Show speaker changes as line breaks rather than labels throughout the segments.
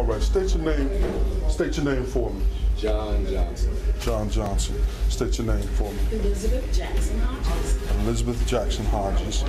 right, state your name for me.
John Johnson.
John Johnson. State your name for me.
Elizabeth Jackson-Hodges.
Elizabeth Jackson-Hodges.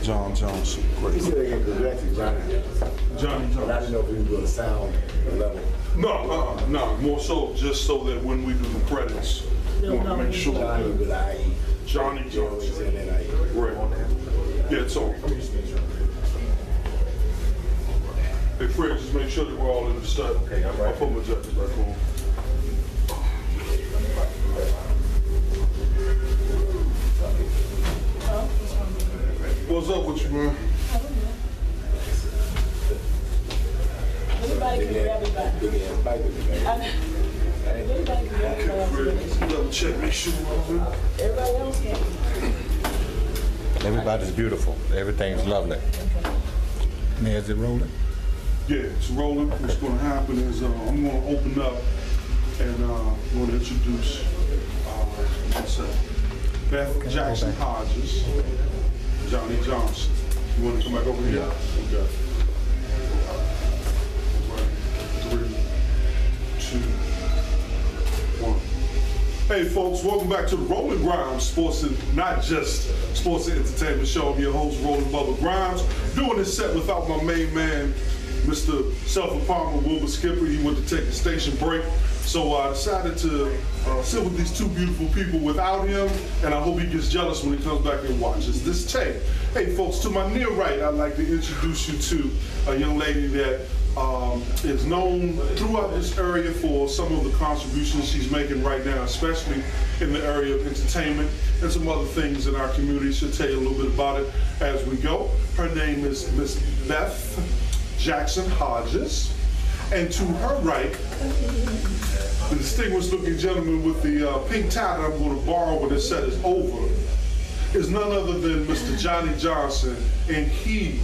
John Johnson. Great.
You said again, because we're actually Johnny Johnson.
Johnny Johnson.
But I didn't know if we were doing a sound level.
No, more so just so that when we do the credits, we want to make sure
Johnny with I-E.
Johnny Johnson. Right. Yeah, it's on. Hey Fred, just make sure that we're all in the set.
Okay, I'm right.
I'll put my jacket back on. What's up with you, man?
Everybody can grab it back. Everybody can grab it back.
Double check, make sure we're all in.
Everybody else can.
Everybody's beautiful. Everything's lovely. Now, is it rolling?
Yeah, it's rolling. What's going to happen is I'm going to open up and going to introduce Beth Jackson-Hodges, Johnny Johnson. You want to come back over here? Yeah. Okay. 3, 2, 1. Hey folks, welcome back to the Roland GRIMES Sports and not just sports and entertainment show. I'm your host, Roland Bubba Grimes. Doing this set without my main man, Mr. Self-Empowerment Wilbur Skipper. He went to take a station break. So I decided to sit with these two beautiful people without him, and I hope he gets jealous when he comes back and watches this tape. Hey folks, to my near right, I'd like to introduce you to a young lady that is known throughout this area for some of the contributions she's making right now, especially in the area of entertainment and some other things in our community. She'll tell you a little bit about it as we go. Her name is Miss Beth Jackson-Hodges. And to her right, the distinguished looking gentleman with the pink tie that I'm going to borrow when this set is over is none other than Mr. Johnny Johnson, and he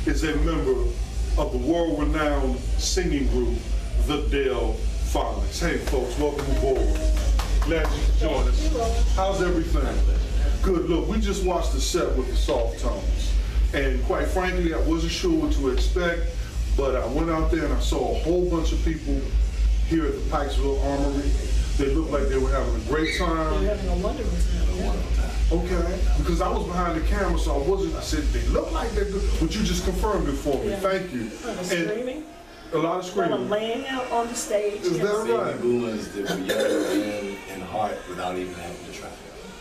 is a member of the world-renowned singing group, the Dale Phonics. Hey folks, welcome aboard. Glad you could join us. How's everything? Good. Look, we just watched the set with the soft tones, and quite frankly, I wasn't sure what to expect, but I went out there and I saw a whole bunch of people here at the Pikesville Armory. They looked like they were having a great time.
They're having a wonderful time.
Okay, because I was behind the camera, so I said, they look like they're good, but you just confirmed it for me. Yeah. Thank you.
A lot of screaming.
A lot of screaming.
A lot of laying out on the stage.
Is that right?
Boomers that were young and heart without even having to try.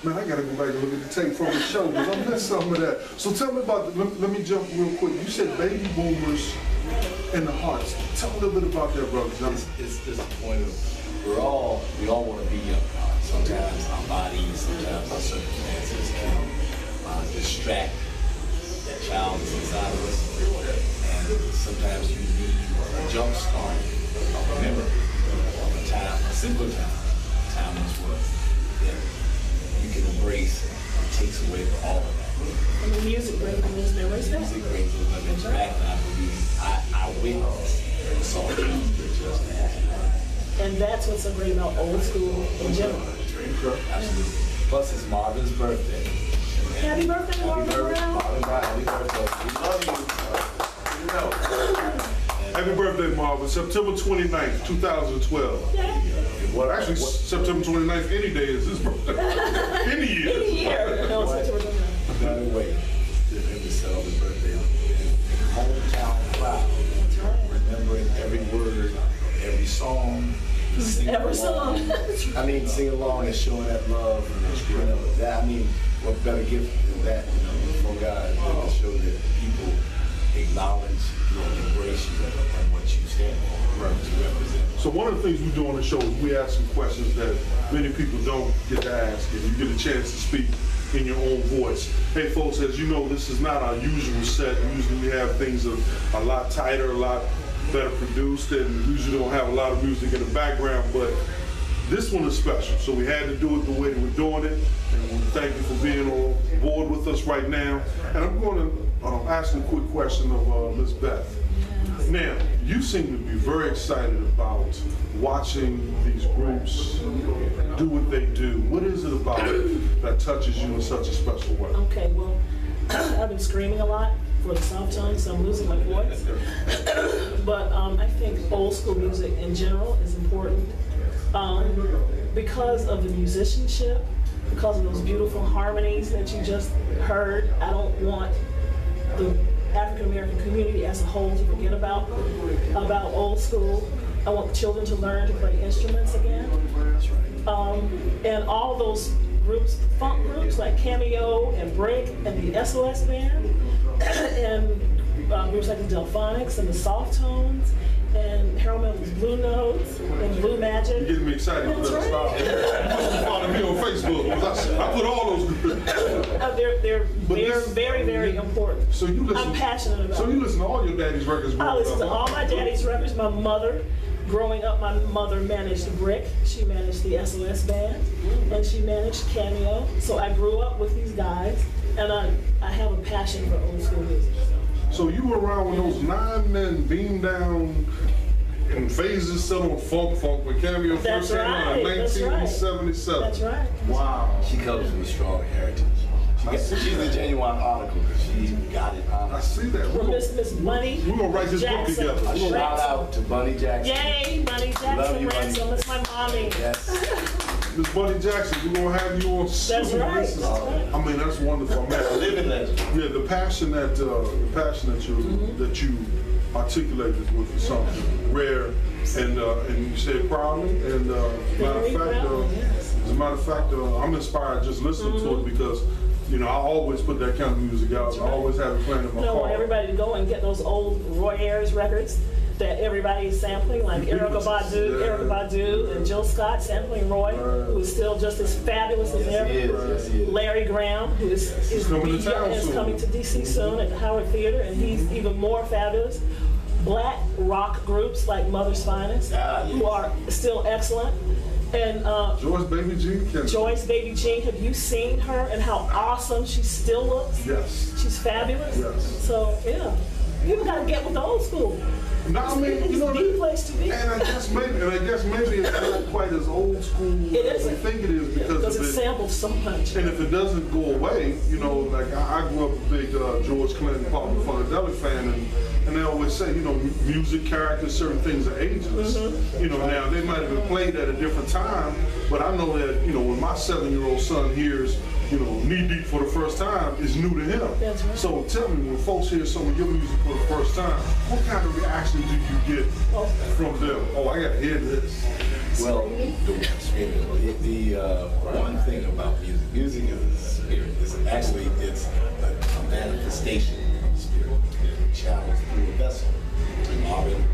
Man, I gotta go back and look at the tape from the show, because I missed some of that. So tell me about, let me jump real quick. You said baby boomers and the hearts. Tell me a little bit about that, brother John.
It's just a point of, we all want to be young. Sometimes our bodies, sometimes our circumstances can distract that child that's inside of us. And sometimes you need a jump start, a memory of a time, a simpler time once was, that you can embrace and takes away all of that.
And the music brings those memories back.
Music brings those memories back, and I believe I witnessed the song just that.
And that's what's so great about old school in general.
Absolutely. Plus, it's Marvin's birthday.
Happy birthday, Marvin Brown.
Marvin Brown, happy birthday. We love you. You know.
Happy birthday, Marvin. September 29th, 2012.
Yeah.
Well, actually, September 29th, any day is his birthday. Any year.
Any year. No, September 29th.
No way to him to celebrate birthday. Hometown crowd. Remembering every word, every song.
Every song.
I mean, sing along and showing that love. And, you know, that, I mean, what better gift than that, you know, from God, than to show that people acknowledge and embrace you and what you stand for, what you represent.
So one of the things we do on the show is we ask some questions that many people don't get to ask, and you get a chance to speak in your own voice. Hey folks, as you know, this is not our usual set. Usually we have things a lot tighter, a lot better produced, and usually don't have a lot of music in the background, but this one is special. So we had to do it the way that we're doing it, and we thank you for being on board with us right now. And I'm going to ask a quick question of Ms. Beth. Now, you seem to be very excited about watching these groups do what they do. What is it about it that touches you in such a special way?
Okay, well, I've been screaming a lot for the soft tones, so I'm losing my voice. But I think old school music in general is important because of the musicianship, because of those beautiful harmonies that you just heard. I don't want the African American community as a whole to forget about old school. I want children to learn to play instruments again. And all those groups, funk groups like Cameo and Brick and the SOS Band, and groups like the Delphonics and the Soft Tones, and Harold Melvin's Blue Notes and Blue Magic.
You're getting me excited for that style. You must be following me on Facebook. I put all those.
They're very, very important.
So you listen.
I'm passionate about.
So you listen to all your daddy's records.
I listen to all my daddy's records. My mother, growing up, my mother managed Brick. She managed the SOS Band, and she managed Cameo. So I grew up with these guys, and I have a passion for old school music.
So you were around when those 9 men beamed down in phases set on funk with Cameo first came out in 1977.
That's right.
Wow. She comes from a strong heritage. She's a genuine article because she got it on.
I see that.
Well, Miss Bunny.
We're gonna write this book together.
A shout out to Bunny Jackson.
Yay, Bunny Jackson.
Love you,
Ransom.
Bunny.
That's my mommy.
Yes.
Miss Bunny Jackson, we're gonna have you on soon.
That's right.
This is, I mean, that's wonderful, man.
A living legend.
Yeah, the passion that you articulated with something rare, and you say it proudly. And as a matter of fact, I'm inspired just listening to it because, you know, I always put that kind of music out. I always have it playing in my car.
I want everybody to go and get those old Roy Ayers records that everybody is sampling, like Erykah Badu and Jill Scott sampling Roy, who is still just as fabulous as ever.
Yes, he is.
Larry Graham, who is
coming to town soon.
coming to DC soon at the Howard Theater, and he's even more fabulous. Black rock groups like Mother's Finest, who are still excellent. And
Joyce Baby Jean.
Joyce Baby Jean, have you seen her and how awesome she still looks?
Yes.
She's fabulous.
Yes.
So yeah, people gotta get with the old school.
No, I mean,
It's
you know,
the place to be.
and I guess maybe it's not quite as old school as I think it is because
it's sampled so much.
And if it doesn't go away, you know, like I grew up a big George Clinton, Papa Funkadelic fan, and they always say, you know, music, characters, certain things are ageless. You know, now they might have been played at a different time, but I know that, you know, when my 7-year-old son hears, you know, Knee Deep for the first time, is new to him.
That's right.
So tell me, when folks hear some of your music for the first time, what kind of reaction do you get from them? Oh, I gotta hear this.
Well, the one thing about music is a spirit. It's a manifestation of the spirit. It channels through a vessel. And Marvin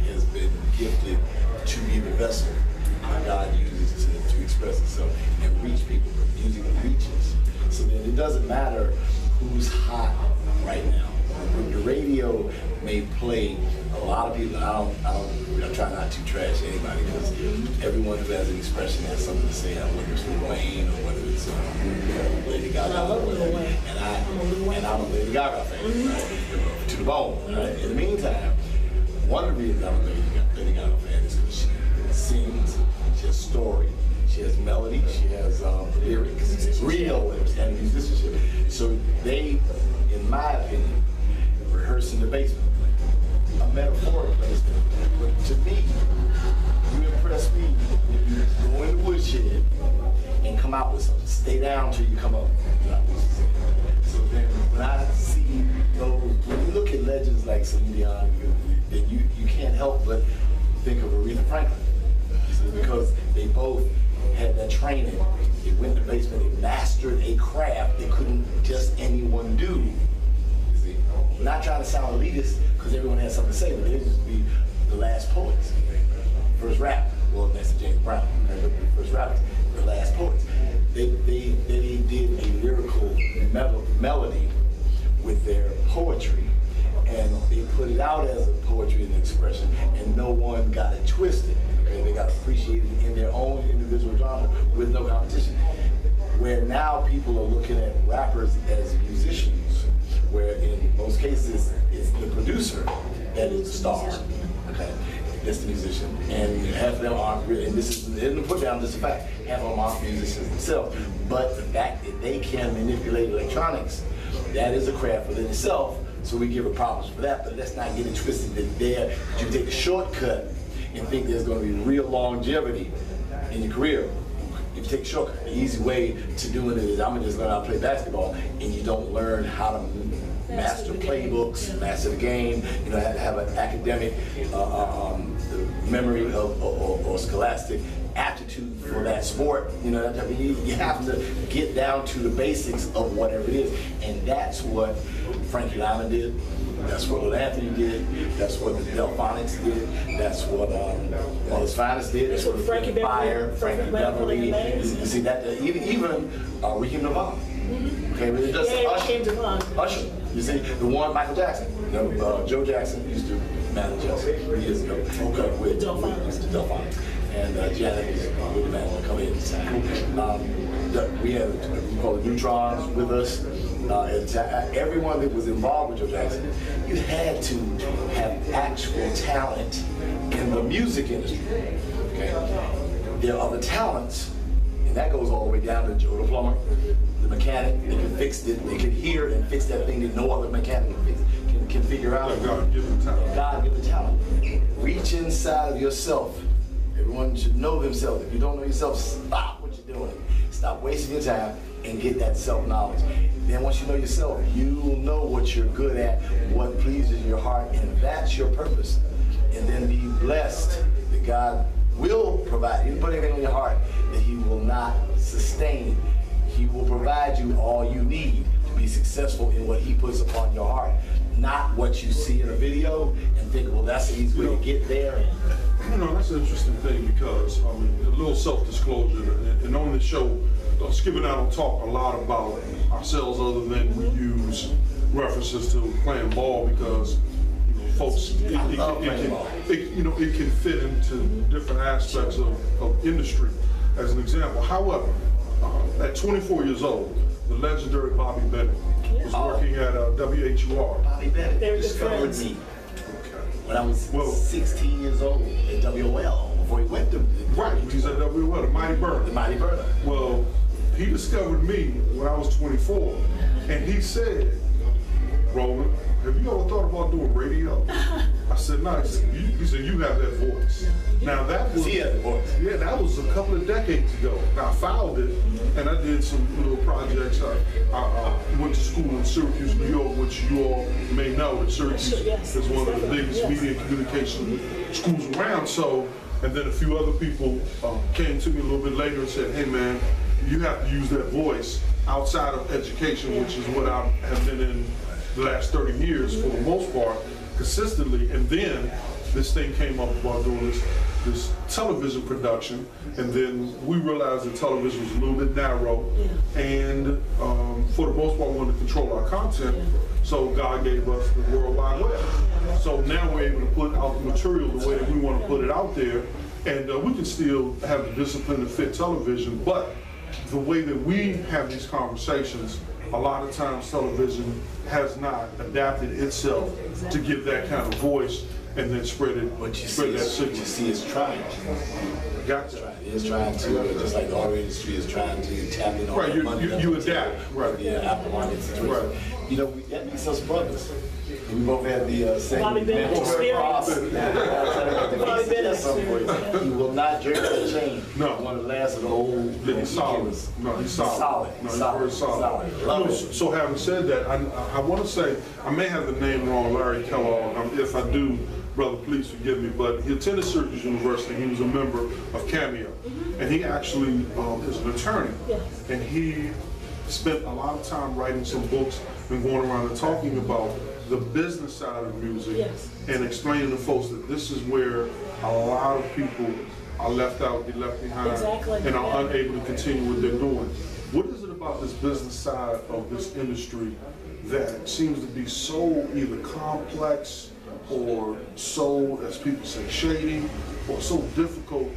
has been gifted to be the vessel that God uses to express itself and reach people. Music reaches. So then it doesn't matter who's hot right now. The radio may play a lot of people. I try not to trash anybody because everyone who has an expression has something to say. Whether it's Lil Wayne or whether it's Lady Gaga.
I love Lil Wayne.
And I'm a Lady Gaga fan, right? To the bone. Right? In the meantime, one of the reasons I'm a Lady Gaga fan is because she sings, she has story, she has melody, she has lyrics, real and musicianship. So they, in my opinion, rehearse in the basement. A metaphoric basement. But to me, you impress me when you go in the woodshed and come out with something. Stay down till you come up with something. So then when I see those, when you look at legends like Celine Dion, then you can't help but think of Aretha Franklin. Because they both had that training. They went to the basement, they mastered a craft that couldn't just anyone do. You see? I'm not trying to sound elitist because everyone has something to say, but they just be the last poets. First rap, well, next to James Brown, first rappers, the last poets. They did a lyrical melody with their poetry, and they put it out as a poetry and expression, and no one got it twisted. Okay? They got appreciated in their own individual genre with no competition. Where now people are looking at rappers as musicians, where in most cases it's the producer that is the star. Okay, that's the musician, and half of them aren't really. And this isn't put down just a fact. Half of them aren't musicians themselves, but the fact that they can manipulate electronics, that is a craft within itself. So we give her props for that, but let's not get it twisted that you take a shortcut and think there's going to be real longevity in your career. If you take a shortcut, the easy way to doing it is I'm going to just learn how to play basketball, and you don't learn how to master playbooks, master the game, you know, have an academic memory or scholastic aptitude for that sport. You know, I mean, you have to get down to the basics of whatever it is, and that's what Frankie Lyman did. That's what Roland Anthony did. That's what the Delphonics did. That's what all his finest did.
That's what Frankie
Beverly. You see that even Raheem Devon. Okay, but it doesn't Usher. You see, the one Michael Jackson. You know, Joe Jackson used to manage us years ago. Okay, with the Delphonics. And Janet was with the man come in. We had we call it Neutrons with us. Everyone that was involved with Joe Jackson, you had to have actual talent in the music industry. Okay, there are other talents, and that goes all the way down to Joe the plumber, the mechanic. They can fix it. They can hear and fix that thing that no other mechanic can figure out.
God-given talent.
God-given talent. Reach inside of yourself. Everyone should know themselves. If you don't know yourself, stop what you're doing. Stop wasting your time and get that self-knowledge. Then once you know yourself, you'll know what you're good at, what pleases your heart, and that's your purpose. And then be blessed that God will provide. He will put anything on your heart that He will not sustain. He will provide you all you need to be successful in what He puts upon your heart. Not what you see in a video and think, well, that's the easy way to get there.
You know, that's an interesting thing because, I mean, a little self-disclosure, and on the show, Skip and I don't talk a lot about ourselves other than we use references to playing ball because, you know, folks, it can fit into different aspects of industry, as an example. However, at 24 years old, the legendary Bobby Bennett was working at WHUR.
Bobby Bennett discovered me when I was 16 years old at WOL before he went to
right. He's at WOL, the Mighty Burner.
The Mighty Burner.
Well, he discovered me when I was 24, and he said, "Roland, have you ever thought about doing radio?" I said, "No." He said, "You have that voice." Now that was that was a couple of decades ago. Now I filed it, and I did some little projects. I went to school in Syracuse, New York, which you all may know that Syracuse is one of the biggest media and communication schools around. So, and then a few other people came to me a little bit later and said, "Hey man, you have to use that voice outside of education," which is what I have been in the last 30 years for the most part, consistently. And then this thing came up about doing this television production, and then we realized that television was a little bit narrow, and for the most part we wanted to control our content, so God gave us the World Wide Web. So now we're able to put out the material the way that we want to put it out there, and we can still have the discipline to fit television, but the way that we have these conversations, a lot of times television has not adapted itself to give that kind of voice and then spread it.
What you see is trying.
Gotcha.
It's trying to, just like the auto industry is trying to tap in on
right,
that money.
You adapt. Right.
Yeah, aftermarket situation.
Right.
You know, that makes us brothers. We both had the same
Bobby Bennett experience.
Bobby Bennett experience. You will not drink that chain.
No.
One of the last of the old.
He's solid. No, he's solid. No, he's very solid.
Love it.
So having said that, I want to say, I may have the name wrong, Larry Kellogg. If I do, brother, please forgive me, but he attended Syracuse University. He was a member of Cameo, and he actually is an attorney. And he spent a lot of time writing some books and going around and talking about the business side of music and explaining to folks that this is where a lot of people are left out, get left behind, and are unable to continue what they're doing. What is it about this business side of this industry that seems to be so either complex or so, as people say, shady, or so difficult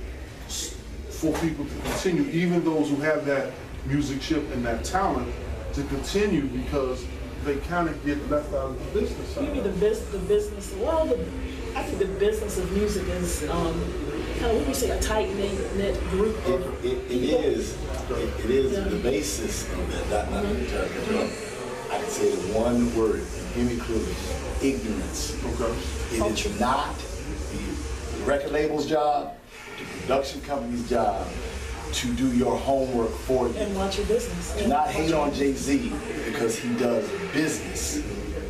for people to continue, even those who have that musicianship and that talent, to continue because they kind of get left out of the business side?
Maybe the business, well, I think the business of music is kind of, what do you say, a tight-knit group of
It is the basis of that. I can say the one word, hear me clearly, ignorance.
Okay.
It is not the record label's job, the production company's job to do your homework for you.
And watch your business.
Do not hate on Jay-Z because he does business.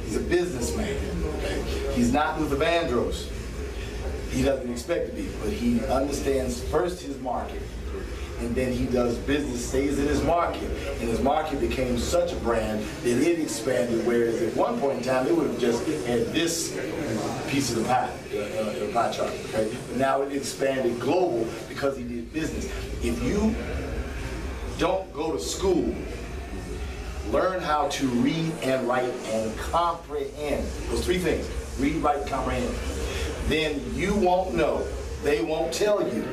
He's a businessman. Okay? He's not Luther Vandross. He doesn't expect to be, but he understands first his market, and then he does business, stays in his market, and his market became such a brand that it expanded, whereas at one point in time, it would have just had this piece of the pie, the pie chart, okay? But now it expanded global because he did business. If you don't go to school, learn how to read and write and comprehend, those three things, read, write, and comprehend, then you won't know, they won't tell you.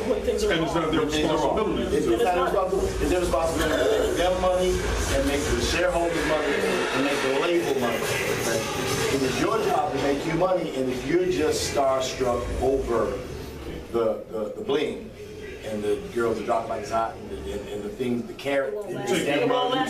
When things are
And it's
wrong.
not their responsibility.
It's not their responsibility. It's their responsibility to make them money and make the shareholders money and make the label money. Okay? It is your job to make you money, and if you're just starstruck over the bling and the girls that drop like it's hot and the things, the carrot.
It won't
You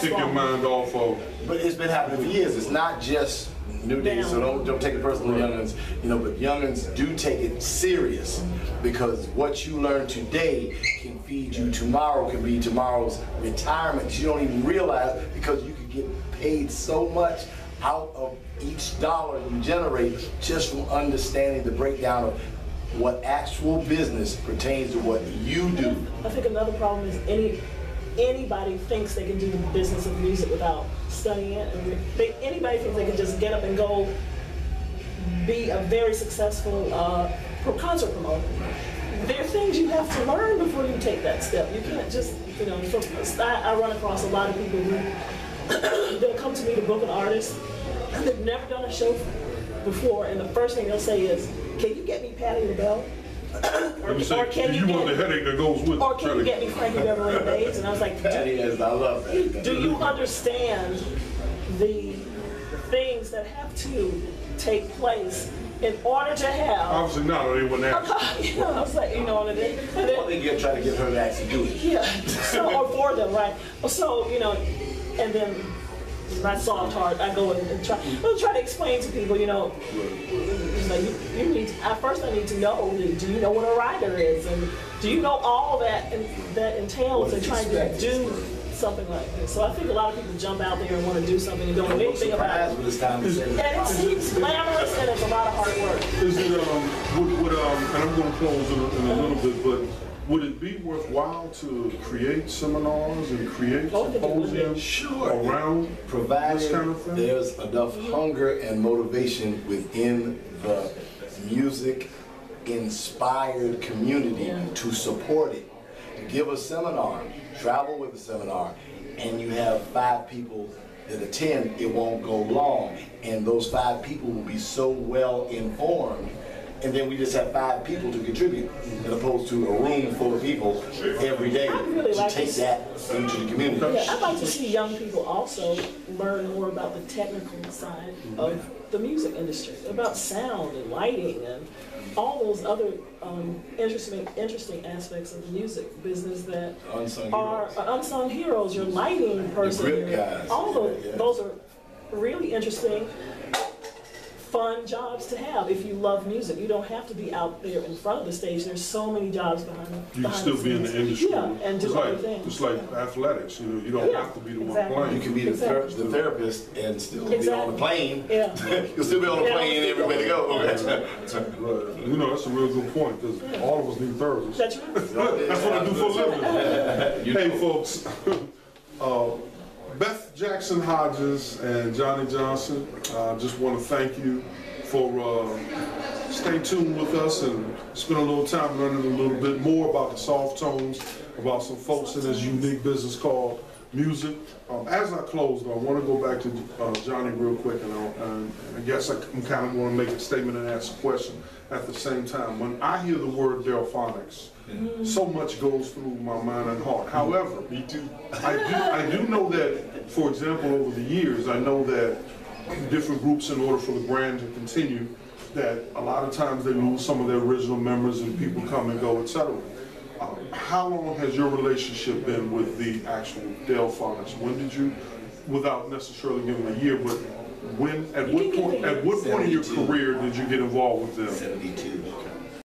take your mind off of.
But it's been happening for years. It's not just New Days, so don't take it personal, youngins. You know, but youngins do take it serious because what you learn today can feed you tomorrow, can be tomorrow's retirement. You don't even realize because you can get paid so much out of each dollar you generate just from understanding the breakdown of what actual business pertains to what you do.
I think another problem is anybody thinks they can do the business of music without studying it. And anybody thinks they can just get up and go be a very successful concert promoter. There are things you have to learn before you take that step. You can't just, you know, I run across a lot of people who they'll come to me to book an artist and they've never done a show before, and the first thing they'll say is, "Can you get me Patti LaBelle?"
Or can you want the headache that goes with it?
Or can you get me Frankie Beverly and Mays? And I was like,
Patty, I love that.
do you understand the things that have to take place in order to have?
Obviously not, or they wouldn't ask.
You know, I was like, you know, and then
I think you're trying to get her to actually do it.
yeah, so, or for them, right? So, you know, and then my soft heart, I go and try to explain to people, you know, you need to, at first I need to know, do you know what a rider is? And do you know all that that entails in trying to do something like this? So I think a lot of people jump out there and want to do something and don't know anything about it. And it seems glamorous and it's a lot of hard work.
Is it, and I'm going to close in a little bit, but would it be worthwhile to create seminars and create symposiums around this kind of thing?
There's enough hunger and motivation within the music-inspired community to support it. To give a seminar, travel with a seminar, and you have 5 people that attend, it won't go long. And those 5 people will be so well informed. And then we just have 5 people to contribute, as opposed to a room full of people every day to take that into the community.
Yeah, I'd like to see young people also learn more about the technical side of the music industry, about sound and lighting and all those other interesting aspects of the music business that are unsung heroes. Your lighting person, all those are really interesting, fun jobs to have if you love music. You don't have to be out there in front of the stage. There's so many jobs behind
You can still be in the industry.
Yeah, and do other things.
It's like athletics, you know, you don't have to be the one playing.
You can be the therapist and still be on the plane.
Yeah.
You'll still be on the plane everywhere to go.
You know, that's a real good point, because all of us need therapists.
That's right.
That's what I do for a living. Hey folks, Beth Jackson-Hodges and Johnny Johnson, just want to thank you for staying tuned with us and spend a little time learning a little bit more about the soft tones, about some folks in this unique business called music. As I close, though, I want to go back to Johnny real quick, and I guess I'm kind of going to make a statement and ask a question at the same time. When I hear the word Delphonics, so much goes through my mind and heart. However, me too. I do know that, for example, over the years, I know that different groups, in order for the brand to continue, that a lot of times they lose some of their original members and people come and go, etc. How long has your relationship been with the actual Delphonics? When did you without necessarily giving a year, but at
You
what
can
point
give me
in your
72.
career did you get involved with them?
72.